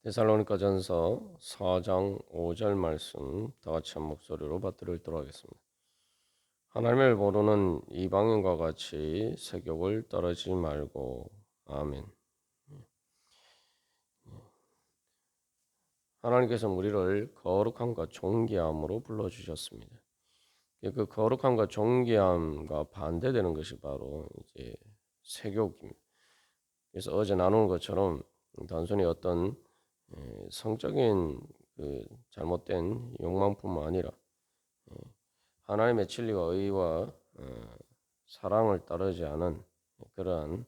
데살로니가전서 4장 5절 말씀 다 같이 한 목소리로 받들도록 하겠습니다. 하나님을 모르는 이방인과 같이 세욕을 따르지 말고. 아멘. 하나님께서 우리를 거룩함과 존귀함으로 불러주셨습니다. 그 거룩함과 존귀함과 반대되는 것이 바로 이제 세욕입니다. 그래서 어제 나눈 것처럼 단순히 어떤 성적인 그 잘못된 욕망뿐만 아니라 하나님의 진리와 의와 사랑을 따르지 않은 그러한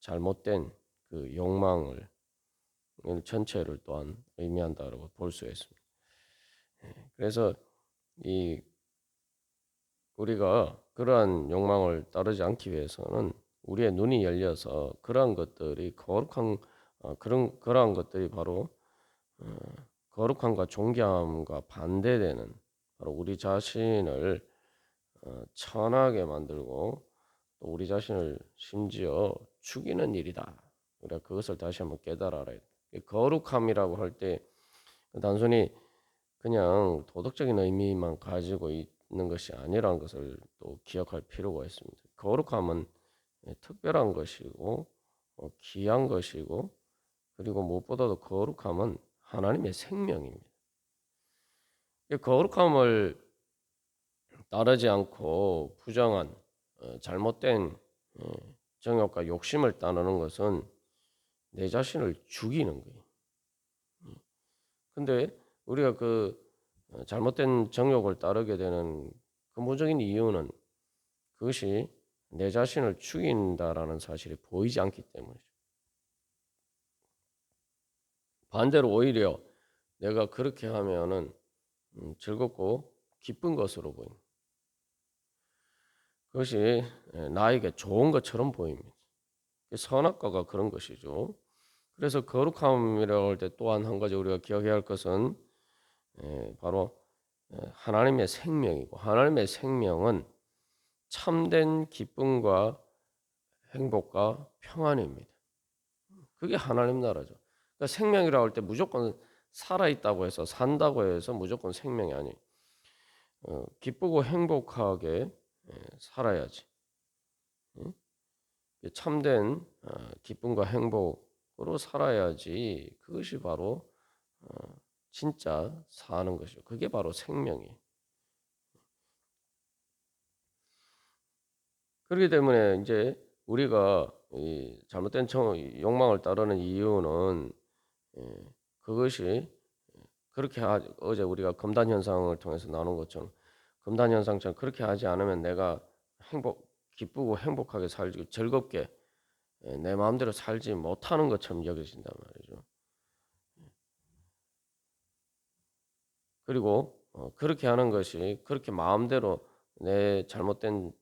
잘못된 그 욕망을 전체를 또한 의미한다고 볼 수 있습니다. 그래서 이 우리가 그러한 욕망을 따르지 않기 위해서는 우리의 눈이 열려서 그러한 것들이 거룩한 그러한 것들이 바로 거룩함과 존귀함과 반대되는 바로 우리 자신을 천하게 만들고 또 우리 자신을 심지어 죽이는 일이다. 우리가 그것을 다시 한번 깨달아야 돼. 거룩함이라고 할 때 단순히 그냥 도덕적인 의미만 가지고 있는 것이 아니라는 것을 또 기억할 필요가 있습니다. 거룩함은 특별한 것이고 귀한 것이고 그리고 무엇보다도 거룩함은 하나님의 생명입니다. 거룩함을 따르지 않고 부정한 잘못된 정욕과 욕심을 따르는 것은 내 자신을 죽이는 거예요. 근데 우리가 그 잘못된 정욕을 따르게 되는 근본적인 이유는 그것이 내 자신을 죽인다라는 사실이 보이지 않기 때문이죠. 반대로 오히려 내가 그렇게 하면은 즐겁고 기쁜 것으로 보입니다. 그것이 나에게 좋은 것처럼 보입니다. 선악과가 그런 것이죠. 그래서 거룩함이라고 할 때 또한 한 가지 우리가 기억해야 할 것은 바로 하나님의 생명이고 하나님의 생명은 참된 기쁨과 행복과 평안입니다. 그게 하나님 나라죠. 그러니까 생명이라고 할 때 무조건 살아있다고 해서 산다고 해서 무조건 생명이 아니에요. 기쁘고 행복하게 살아야지. 참된 기쁨과 행복으로 살아야지 그것이 바로 진짜 사는 것이죠. 그게 바로 생명이에요. 그렇기 때문에 이제 우리가 이 잘못된 욕망을 따르는 이유는 그것이 그렇게 어제 우리가 금단 현상을 통해서 나눈 것처럼 금단 현상처럼 그렇게 하지 않으면 내가 기쁘고 행복하게 살지 즐겁게 내 마음대로 살지 못하는 것처럼 여겨진단 말이죠. 그리고 그렇게 하는 것이 그렇게 마음대로 내 잘못된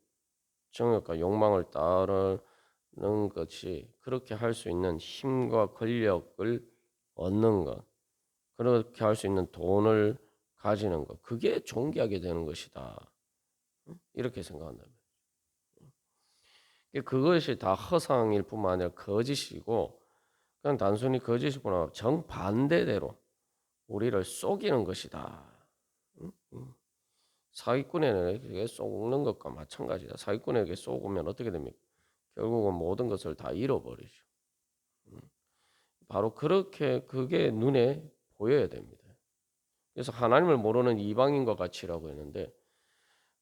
정욕과 욕망을 따르는 것이 그렇게 할 수 있는 힘과 권력을 얻는 것, 그렇게 할 수 있는 돈을 가지는 것, 그게 존귀하게 되는 것이다. 이렇게 생각한다면 그것이 다 허상일 뿐만 아니라 거짓이고 그냥 단순히 거짓이구나 정반대대로 우리를 속이는 것이다. 사기꾼에게 속는 것과 마찬가지다. 사기꾼에게 속으면 어떻게 됩니까? 결국은 모든 것을 다 잃어버리죠. 바로 그렇게 그게 눈에 보여야 됩니다. 그래서 하나님을 모르는 이방인과 같이라고 했는데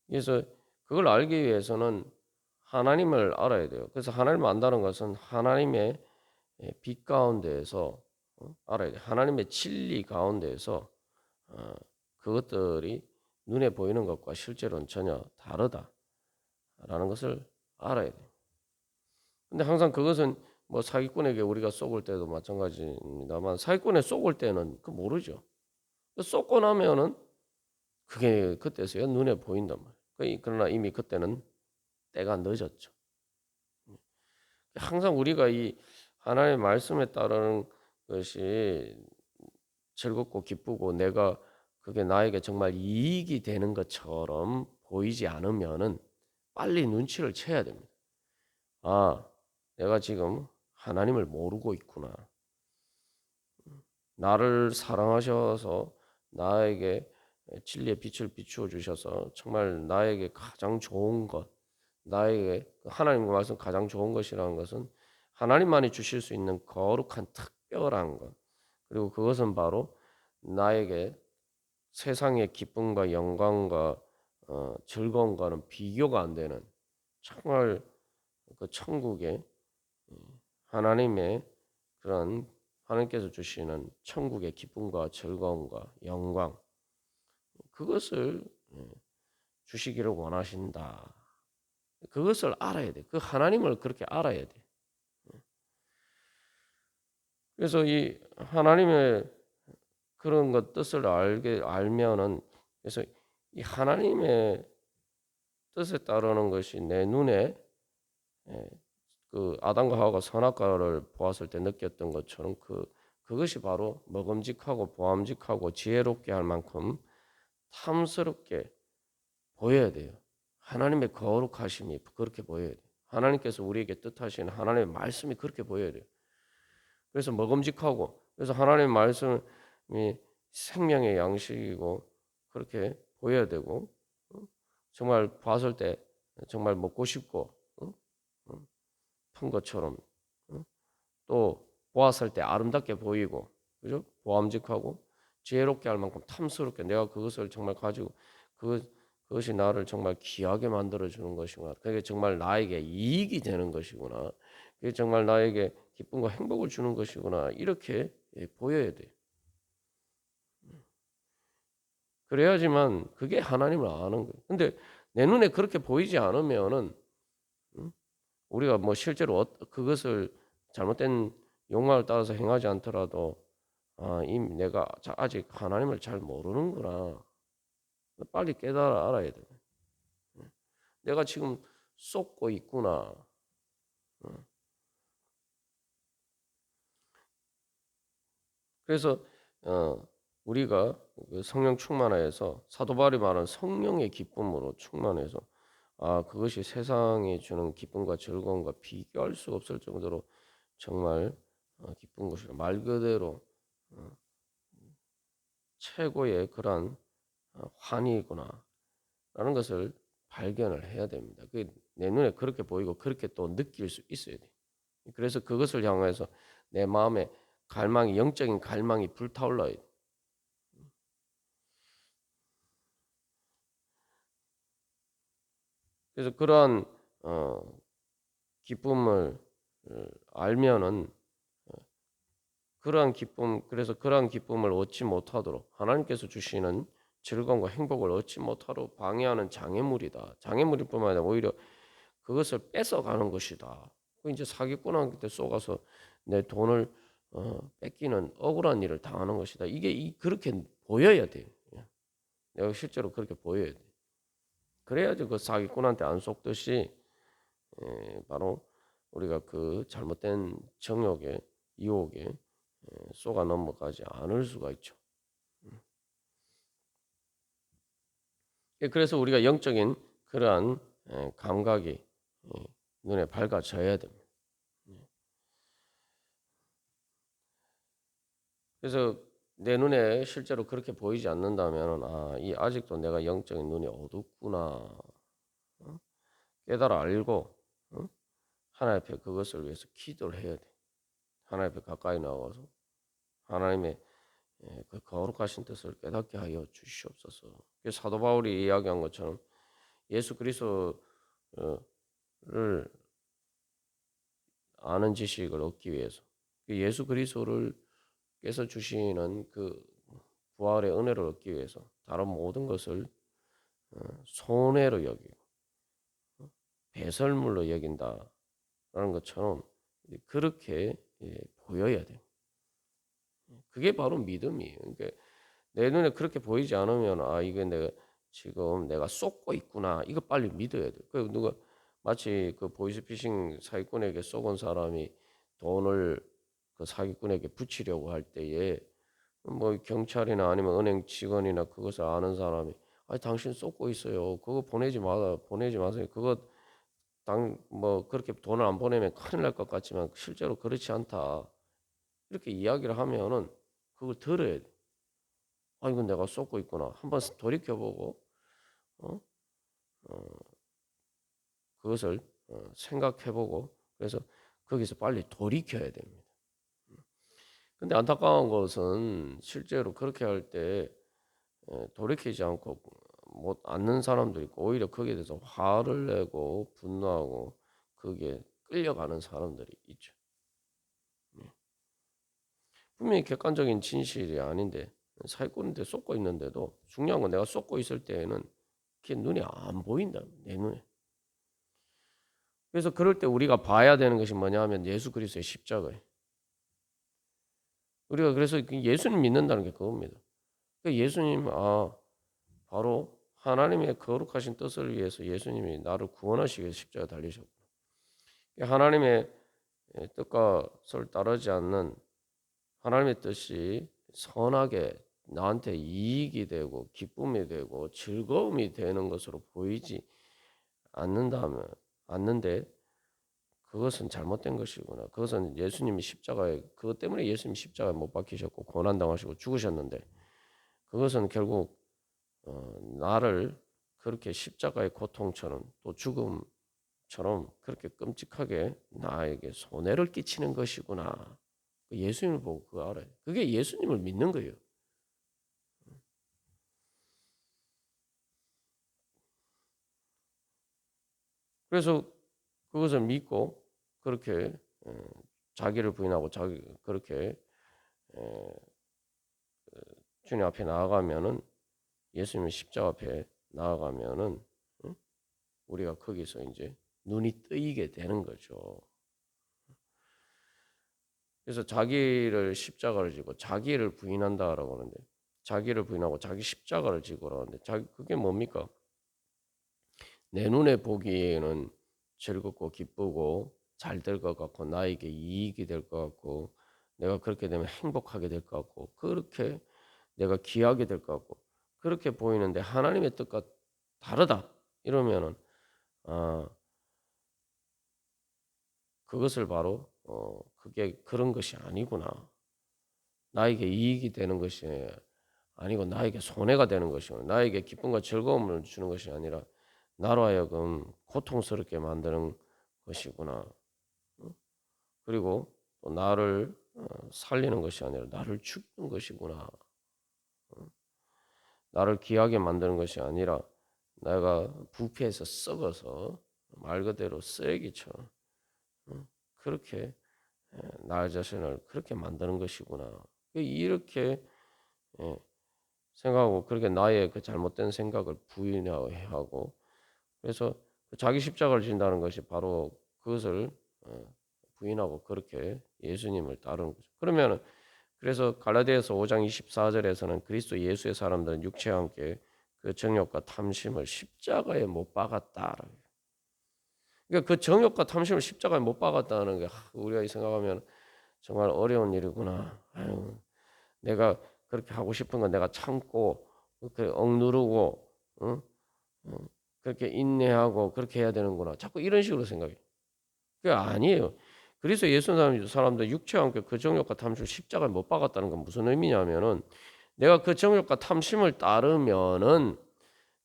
그래서 그걸 알기 위해서는 하나님을 알아야 돼요. 그래서 하나님을 안다는 것은 하나님의 빛 가운데에서 알아야 돼요. 하나님의 진리 가운데에서 그것들이 눈에 보이는 것과 실제로는 전혀 다르다라는 것을 알아야 돼요. 근데 항상 그것은 뭐 사기꾼에게 우리가 쏘을 때도 마찬가지입니다만 사기꾼에 쏘을 때는 그 모르죠. 쏘고 나면은 그게 그때서야 눈에 보인단 말이에요. 그러나 이미 그때는 때가 늦었죠. 항상 우리가 이 하나님의 말씀에 따르는 것이 즐겁고 기쁘고 내가 그게 나에게 정말 이익이 되는 것처럼 보이지 않으면은 빨리 눈치를 채야 됩니다. 아, 내가 지금 하나님을 모르고 있구나. 나를 사랑하셔서 나에게 진리의 빛을 비추어 주셔서 정말 나에게 가장 좋은 것, 나에게 하나님의 말씀 가장 좋은 것이라는 것은 하나님만이 주실 수 있는 거룩한 특별한 것, 그리고 그것은 바로 나에게 세상의 기쁨과 영광과 즐거움과는 비교가 안 되는 정말 그 천국의 하나님의 그런 하나님께서 주시는 천국의 기쁨과 즐거움과 영광, 그것을 주시기를 원하신다. 그것을 알아야 돼. 그 하나님을 그렇게 알아야 돼. 그래서 이 하나님의 그런 것 뜻을 알면은, 그래서 이 하나님의 뜻에 따르는 것이 내 눈에 예, 그 아담과 하와가 선악과를 보았을 때 느꼈던 것처럼 그것이 바로 먹음직하고 보암직하고 지혜롭게 할 만큼 탐스럽게 보여야 돼요. 하나님의 거룩하심이 그렇게 보여야 돼요. 하나님께서 우리에게 뜻하시는 하나님의 말씀이 그렇게 보여야 돼요. 그래서 먹음직하고, 그래서 하나님의 말씀이 생명의 양식이고 그렇게 보여야 되고, 정말 봤을 때 정말 먹고 싶고 픈 것처럼, 또 보았을 때 아름답게 보이고, 그죠? 보암직하고 지혜롭게 할 만큼 탐스럽게 내가 그것을 정말 가지고 그것이 나를 정말 귀하게 만들어 주는 것이구나. 그게 정말 나에게 이익이 되는 것이구나. 그게 정말 나에게 기쁨과 행복을 주는 것이구나. 이렇게 보여야 돼. 그래야지만 그게 하나님을 아는 거예요. 근데 내 눈에 그렇게 보이지 않으면은 우리가 뭐 실제로 그것을 잘못된 욕망을 따라서 행하지 않더라도 이미 내가 아직 하나님을 잘 모르는구나. 빨리 깨달아 알아야 돼. 내가 지금 쏟고 있구나. 그래서 우리가 그 성령 충만하여서 사도 바울이 말하는 성령의 기쁨으로 충만해서 그것이 세상에 주는 기쁨과 즐거움과 비교할 수 없을 정도로 정말 기쁜 것이라 말 그대로 어, 최고의 그러한 환희구나라는 것을 발견을 해야 됩니다. 그게 내 눈에 그렇게 보이고 그렇게 또 느낄 수 있어야 돼. 그래서 그것을 향해서 내 마음에 갈망이 영적인 갈망이 불타올라야 돼. 그래서 그러한 어, 기쁨을 알면은 그러한 기쁨, 그래서 그러한 기쁨을 얻지 못하도록 하나님께서 주시는 즐거움과 행복을 얻지 못하도록 방해하는 장애물이다. 장애물일 뿐만 아니라 오히려 그것을 뺏어가는 것이다. 그 이제 사기꾼한테 쏘가서 내 돈을 뺏기는 억울한 일을 당하는 것이다. 이게 그렇게 보여야 돼요. 내가 실제로 그렇게 보여야 돼. 그래야지 그 사기꾼한테 안 속듯이 바로 우리가 그 잘못된 정욕에 유혹에 쏘가 넘어가지 않을 수가 있죠. 그래서 우리가 영적인 그러한 감각이 눈에 밝아져야 됩니다. 그래서 내 눈에 실제로 그렇게 보이지 않는다면 이 아직도 내가 영적인 눈이 어둡구나. 깨달아 알고 하나님 앞에 그것을 위해서 기도를 해야 돼. 하나님 앞에 가까이 나와서 하나님의 그 거룩하신 뜻을 깨닫게 하여 주시옵소서. 사도 바울이 이야기한 것처럼 예수 그리스도를 아는 지식을 얻기 위해서 예수 그리스도를 께서 주시는 그 부활의 은혜를 얻기 위해서 다른 모든 것을 손해로 여기고 배설물로 여긴다라는 것처럼 그렇게 보여야 돼요. 그게 바로 믿음이에요. 그러니까 내 눈에 그렇게 보이지 않으면 이게 내가 쏟고 있구나. 이거 빨리 믿어야 돼. 그 누가 마치 그 보이스피싱 사기꾼에게 쏘은 사람이 돈을 그 사기꾼에게 붙이려고 할 때에 뭐 경찰이나 아니면 은행 직원이나 그것을 아는 사람이 당신 쏟고 있어요. 그거 보내지 마세요. 그거 뭐 그렇게 돈을 안 보내면 큰일 날 것 같지만 실제로 그렇지 않다. 이렇게 이야기를 하면은 그걸 들어야 돼. 아, 이건 내가 쏟고 있구나. 한번 돌이켜보고 어? 어, 그것을 생각해보고 그래서 거기서 빨리 돌이켜야 됩니다. 근데 안타까운 것은 실제로 그렇게 할 때 돌이키지 않고 못 않는 사람도 있고 오히려 거기에 대해서 화를 내고 분노하고 거기에 끌려가는 사람들이 있죠. 분명히 객관적인 진실이 아닌데 사기꾼한테 쏟고 있는데도 중요한 건 내가 쏟고 있을 때에는 그게 눈에 안 보인다. 내 눈에. 그래서 그럴 때 우리가 봐야 되는 것이 뭐냐 하면 예수 그리스도의 십자가예요. 우리가 그래서 예수님 믿는다는 게 그겁니다. 예수님 바로 하나님의 거룩하신 뜻을 위해서 예수님이 나를 구원하시기 위해서 십자가에 달리셨고 하나님의 뜻과 설 따르지 않는 하나님의 뜻이 선하게 나한테 이익이 되고 기쁨이 되고 즐거움이 되는 것으로 보이지 않는다면 않는데 그것은 잘못된 것이구나. 그것은 예수님이 십자가에 그것 때문에 예수님이 십자가에 못 박히셨고 고난 당하시고 죽으셨는데 그것은 결국 나를 그렇게 십자가의 고통처럼 또 죽음처럼 그렇게 끔찍하게 나에게 손해를 끼치는 것이구나. 예수님을 보고 그거 알아요. 그게 예수님을 믿는 거예요. 그래서 그것을 믿고 그렇게 자기를 부인하고 자기 그렇게 주님 앞에 나아가면은 예수님의 십자가 앞에 나아가면은 우리가 거기서 이제 눈이 뜨이게 되는 거죠. 그래서 자기를 십자가를 지고 자기를 부인한다라고 하는데 자기를 부인하고 자기 십자가를 지고라 하는데 그게 뭡니까? 내 눈에 보기에는 즐겁고 기쁘고 잘 될 것 같고 나에게 이익이 될 것 같고 내가 그렇게 되면 행복하게 될 것 같고 그렇게 내가 귀하게 될 것 같고 그렇게 보이는데 하나님의 뜻과 다르다 이러면은 아 그것을 바로 그게 그런 것이 아니구나. 나에게 이익이 되는 것이 아니고 나에게 손해가 되는 것이고 나에게 기쁨과 즐거움을 주는 것이 아니라 나로 하여금 고통스럽게 만드는 것이구나. 그리고 또 나를 살리는 것이 아니라 나를 죽이는 것이구나. 나를 귀하게 만드는 것이 아니라 내가 부패해서 썩어서 말 그대로 쓰레기처럼 그렇게 나 자신을 그렇게 만드는 것이구나. 이렇게 예, 생각하고 그렇게 나의 그 잘못된 생각을 부인하고 그래서 자기 십자가를 진다는 것이 바로 그것을 부인하고 그렇게 예수님을 따르는 거죠. 그러면 그래서 갈라디아서 5장 24절에서는 그리스도 예수의 사람들은 육체와 함께 그 정욕과 탐심을 십자가에 못 박았다. 그러니까 그 정욕과 탐심을 십자가에 못 박았다는 게 우리가 생각하면 정말 어려운 일이구나. 아유, 내가 그렇게 하고 싶은 건 내가 참고 그렇게 억누르고 응? 그렇게 인내하고 그렇게 해야 되는구나. 자꾸 이런 식으로 생각해. 그게 아니에요. 그래서 예수 사람들 육체와 함께 그 정욕과 탐심을 십자가에 못 박았다는 건 무슨 의미냐면은 내가 그 정욕과 탐심을 따르면은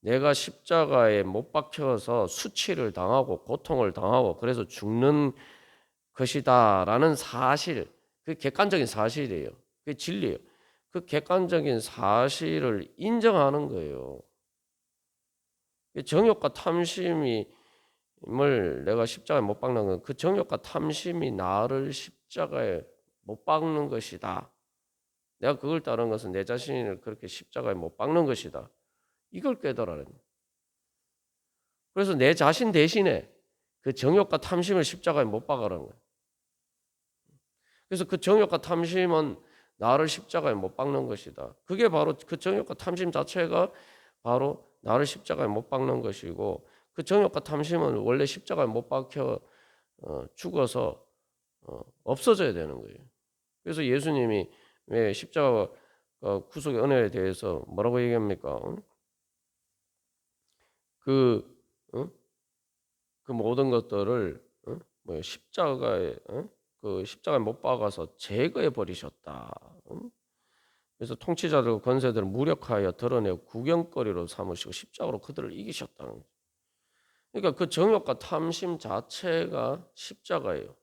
내가 십자가에 못 박혀서 수치를 당하고 고통을 당하고 그래서 죽는 것이다라는 사실, 그 객관적인 사실이에요. 그 진리예요. 그 객관적인 사실을 인정하는 거예요. 정욕과 탐심을 내가 십자가에 못 박는 건 그 정욕과 탐심이 나를 십자가에 못 박는 것이다. 내가 그걸 따르는 것은 내 자신을 그렇게 십자가에 못 박는 것이다. 이걸 깨달아야 됩니다. 그래서 내 자신 대신에 그 정욕과 탐심을 십자가에 못 박으라는 거예요. 그래서 그 정욕과 탐심은 나를 십자가에 못 박는 것이다. 그게 바로 그 정욕과 탐심 자체가 바로 나를 십자가에 못 박는 것이고 그 정욕과 탐심은 원래 십자가에 못 박혀 죽어서 없어져야 되는 거예요. 그래서 예수님이 왜 십자가 구속의 은혜에 대해서 뭐라고 얘기합니까? 그, 어? 그 모든 것들을 십자가에 그 십자가에 못 박아서 제거해 버리셨다. 그래서 통치자들과 권세들을 무력하여 드러내고 구경거리로 삼으시고 십자가로 그들을 이기셨다는 거예요. 그러니까 그 정욕과 탐심 자체가 십자가예요.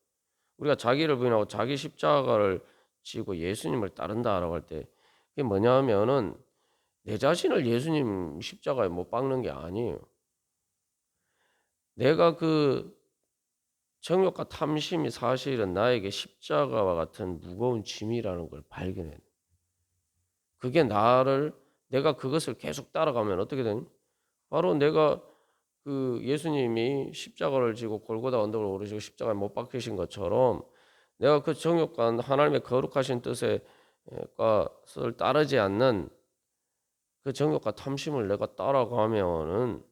우리가 자기를 부인하고 자기 십자가를 지고 예수님을 따른다라고 할 때 그게 뭐냐면은 내 자신을 예수님 십자가에 못 박는 게 아니에요. 내가 그 정욕과 탐심이 사실은 나에게 십자가와 같은 무거운 짐이라는 걸 발견해요. 그게 나를 내가 그것을 계속 따라가면 어떻게 되니? 바로 내가 그 예수님이 십자가를 지고 골고다 언덕을 오르시고 십자가에 못 박히신 것처럼 내가 그 정욕과 하나님의 거룩하신 뜻에 것을 따르지 않는 그 정욕과 탐심을 내가 따라가면은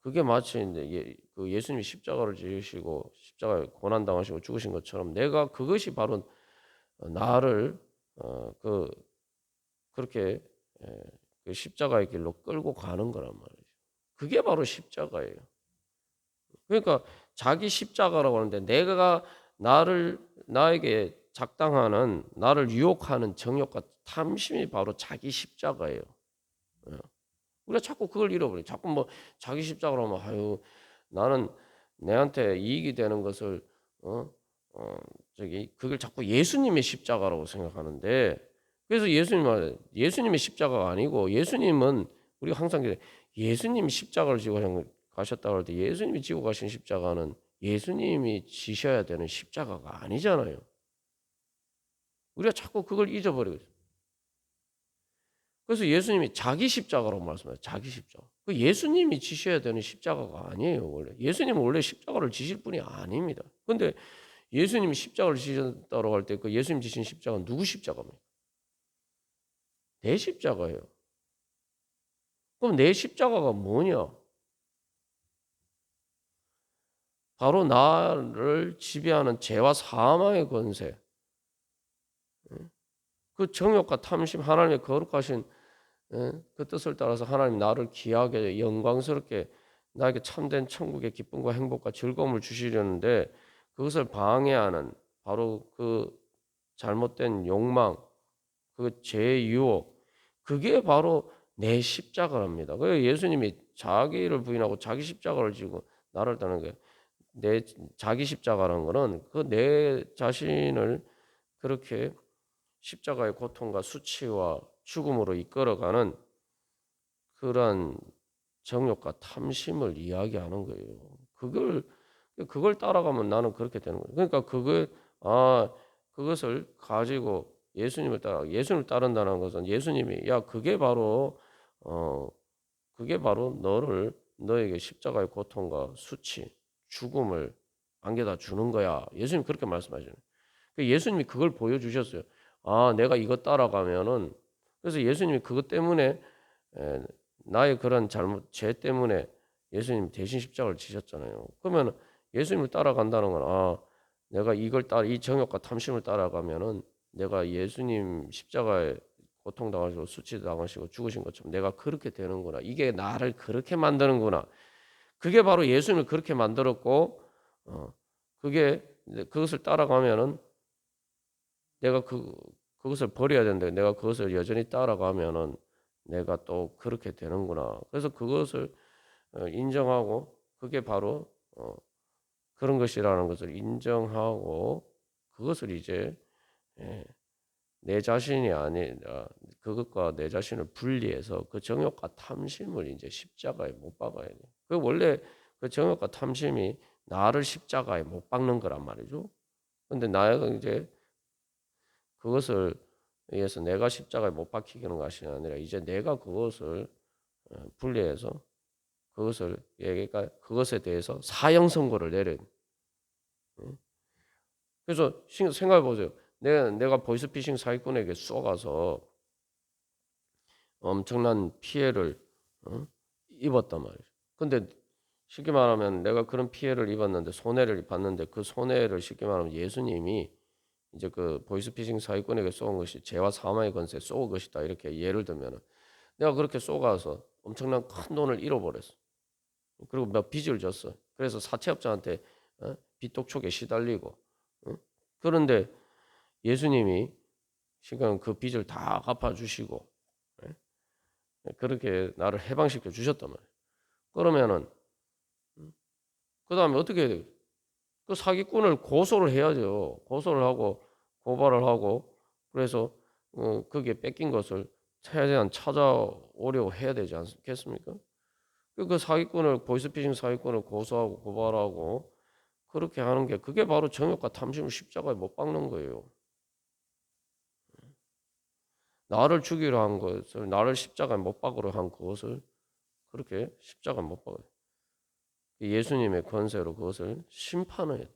그게 마치 이제 그 예수님이 십자가를 지으시고 십자가에 고난 당하시고 죽으신 것처럼 내가 그것이 바로 나를 그 그렇게 그 십자가의 길로 끌고 가는 거란 말이죠. 그게 바로 십자가예요. 그러니까 자기 십자가라고 하는데 내가 나에게 작당하는 나를 유혹하는 정욕과 탐심이 바로 자기 십자가예요. 예. 우리가 자꾸 그걸 잃어버려요. 자꾸 뭐 자기 십자가로 하면 아유 나는 내한테 이익이 되는 것을 어, 어 저기 그걸 자꾸 예수님의 십자가라고 생각하는데 그래서 예수님의 십자가가 아니고 예수님은 우리가 항상 예수님이 십자가를 지고 가셨다고 할 때 예수님이 지고 가신 십자가는 예수님이 지셔야 되는 십자가가 아니잖아요. 우리가 자꾸 그걸 잊어버리고 있어요. 그래서 예수님이 자기 십자가라고 말씀해요. 자기 십자가. 그 예수님이 지셔야 되는 십자가가 아니에요. 원래 예수님은 원래 십자가를 지실 분이 아닙니다. 근데 예수님이 십자가를 지셨다고 할 때 그 예수님 지신 십자가는 누구 십자가입니까? 내 십자가예요. 그럼 내 십자가가 뭐냐? 바로 나를 지배하는 죄와 사망의 권세. 그 정욕과 탐심 하나님의 거룩하신 그 뜻을 따라서 하나님 나를 귀하게 영광스럽게 나에게 참된 천국의 기쁨과 행복과 즐거움을 주시려는데 그것을 방해하는 바로 그 잘못된 욕망, 그 죄의 유혹, 그게 바로 내 십자가랍니다. 그래서 예수님이 자기를 부인하고 자기 십자가를 지고 나를 따르는 게 내 자기 십자가라는 거는 그 내 자신을 그렇게 십자가의 고통과 수치와 죽음으로 이끌어가는 그러한 정욕과 탐심을 이야기하는 거예요. 그걸 따라가면 나는 그렇게 되는 거예요. 그러니까 그것을 가지고 예수님을 따른다는 것은 예수님이 어 그게 바로 너에게 십자가의 고통과 수치, 죽음을 안겨다 주는 거야. 예수님 그렇게 말씀하시는. 예수님이 그걸 보여주셨어요. 내가 이거 따라가면은 그래서 예수님이 그것 때문에 에, 나의 그런 죄 때문에 예수님 대신 십자가를 지셨잖아요. 그러면 예수님을 따라간다는 건 내가 이 정욕과 탐심을 따라가면은 내가 예수님 십자가에 고통당하시고 수치당하시고 죽으신 것처럼 내가 그렇게 되는구나. 이게 나를 그렇게 만드는구나. 그게 바로 예수님을 그렇게 만들었고 그게 그것을 따라가면은 내가 그것을 버려야 되는데 내가 그것을 여전히 따라가면은 내가 또 그렇게 되는구나. 그래서 그것을 인정하고 그게 바로 그런 것이라는 것을 인정하고 그것을 이제 예, 내 자신이 아니라 그것과 내 자신을 분리해서 그 정욕과 탐심을 이제 십자가에 못 박아야 돼. 그 원래 그 정욕과 탐심이 나를 십자가에 못 박는 거란 말이죠. 근데 나가 이제 그것을 위해서 내가 십자가에 못 박히는 것이 아니라 이제 내가 그것을 분리해서 그것에 대해서 사형 선고를 내려요. 그래서 생각해 보세요. 내가 보이스피싱 사기꾼에게 쏘가서 엄청난 피해를 입었단 말이죠. 근데 쉽게 말하면 내가 그런 피해를 입었는데 손해를 봤는데 그 손해를 쉽게 말하면 예수님이 이제 그 보이스피싱 사기꾼에게 쏘은 것이 죄와 사망의 권세에 쏘은 것이다. 이렇게 예를 들면은 내가 그렇게 쏘가서 엄청난 큰 돈을 잃어버렸어. 그리고 몇 빚을 졌어. 그래서 사채업자한테 빚독촉에 시달리고. 그런데 예수님이 시간 그 빚을 다 갚아주시고 예? 그렇게 나를 해방시켜 주셨단 말이에요. 그러면은 그 다음에 어떻게 해야 돼요? 그 사기꾼을 고소를 해야죠. 고소를 하고 고발을 하고 그래서 거기에 뺏긴 것을 최대한 찾아오려고 해야 되지 않겠습니까? 그 사기꾼을 보이스피싱 사기꾼을 고소하고 고발하고 그렇게 하는 게 그게 바로 정욕과 탐심을 십자가에 못 박는 거예요. 나를 죽이려 한 것을 나를 십자가에 못 박으려 한 그것을 그렇게 십자가에 못 박아요. 예수님의 권세로 그것을 심판해야 돼.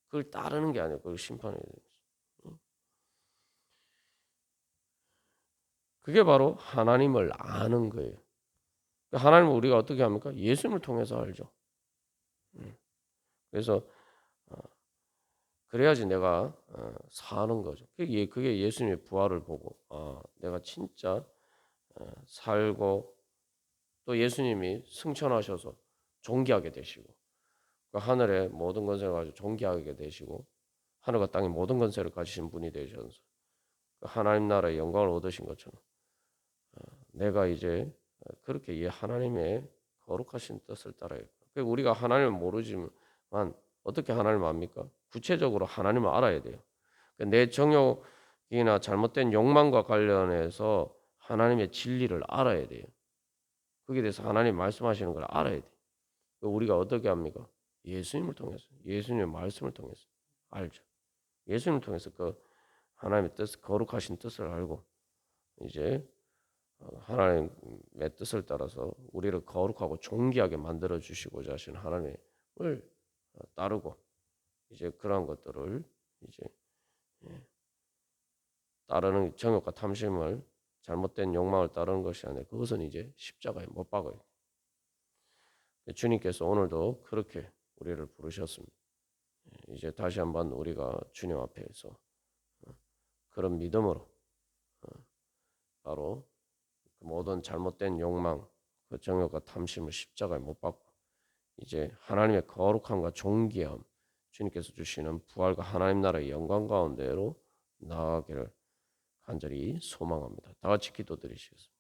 그걸 따르는 게 아니고 그걸 심판해야 돼. 그게 바로 하나님을 아는 거예요. 하나님을 우리가 어떻게 합니까? 예수님을 통해서 알죠. 그래서 그래야지 내가 사는 거죠. 그게 예수님의 부활을 보고 내가 진짜 살고 또 예수님이 승천하셔서 존귀하게 되시고 그 하늘의 모든 권세를 가지고 존귀하게 되시고 하늘과 땅의 모든 권세를 가지신 분이 되셔서 그 하나님 나라의 영광을 얻으신 것처럼 내가 이제 그렇게 이 하나님의 거룩하신 뜻을 따라야 돼요. 우리가 하나님을 모르지만 어떻게 하나님을 압니까? 구체적으로 하나님을 알아야 돼요. 내 정욕이나 잘못된 욕망과 관련해서 하나님의 진리를 알아야 돼요. 거기에 대해서 하나님 말씀하시는 걸 알아야 돼요. 우리가 어떻게 합니까? 예수님을 통해서, 예수님의 말씀을 통해서 알죠. 예수님을 통해서 그 하나님의 뜻, 거룩하신 뜻을 알고 이제 하나님의 뜻을 따라서 우리를 거룩하고 존귀하게 만들어 주시고자 하신 하나님을 따르고 이제 그러한 것들을 이제 따르는 정욕과 탐심을 잘못된 욕망을 따르는 것이 아니라 그것은 이제 십자가에 못 박아요. 주님께서 오늘도 그렇게 우리를 부르셨습니다. 이제 다시 한번 우리가 주님 앞에서 그런 믿음으로 바로 모든 잘못된 욕망, 그 정욕과 탐심을 십자가에 못 박고 이제 하나님의 거룩함과 존귀함, 주님께서 주시는 부활과 하나님 나라의 영광 가운데로 나아가기를 간절히 소망합니다. 다 같이 기도드리시겠습니다.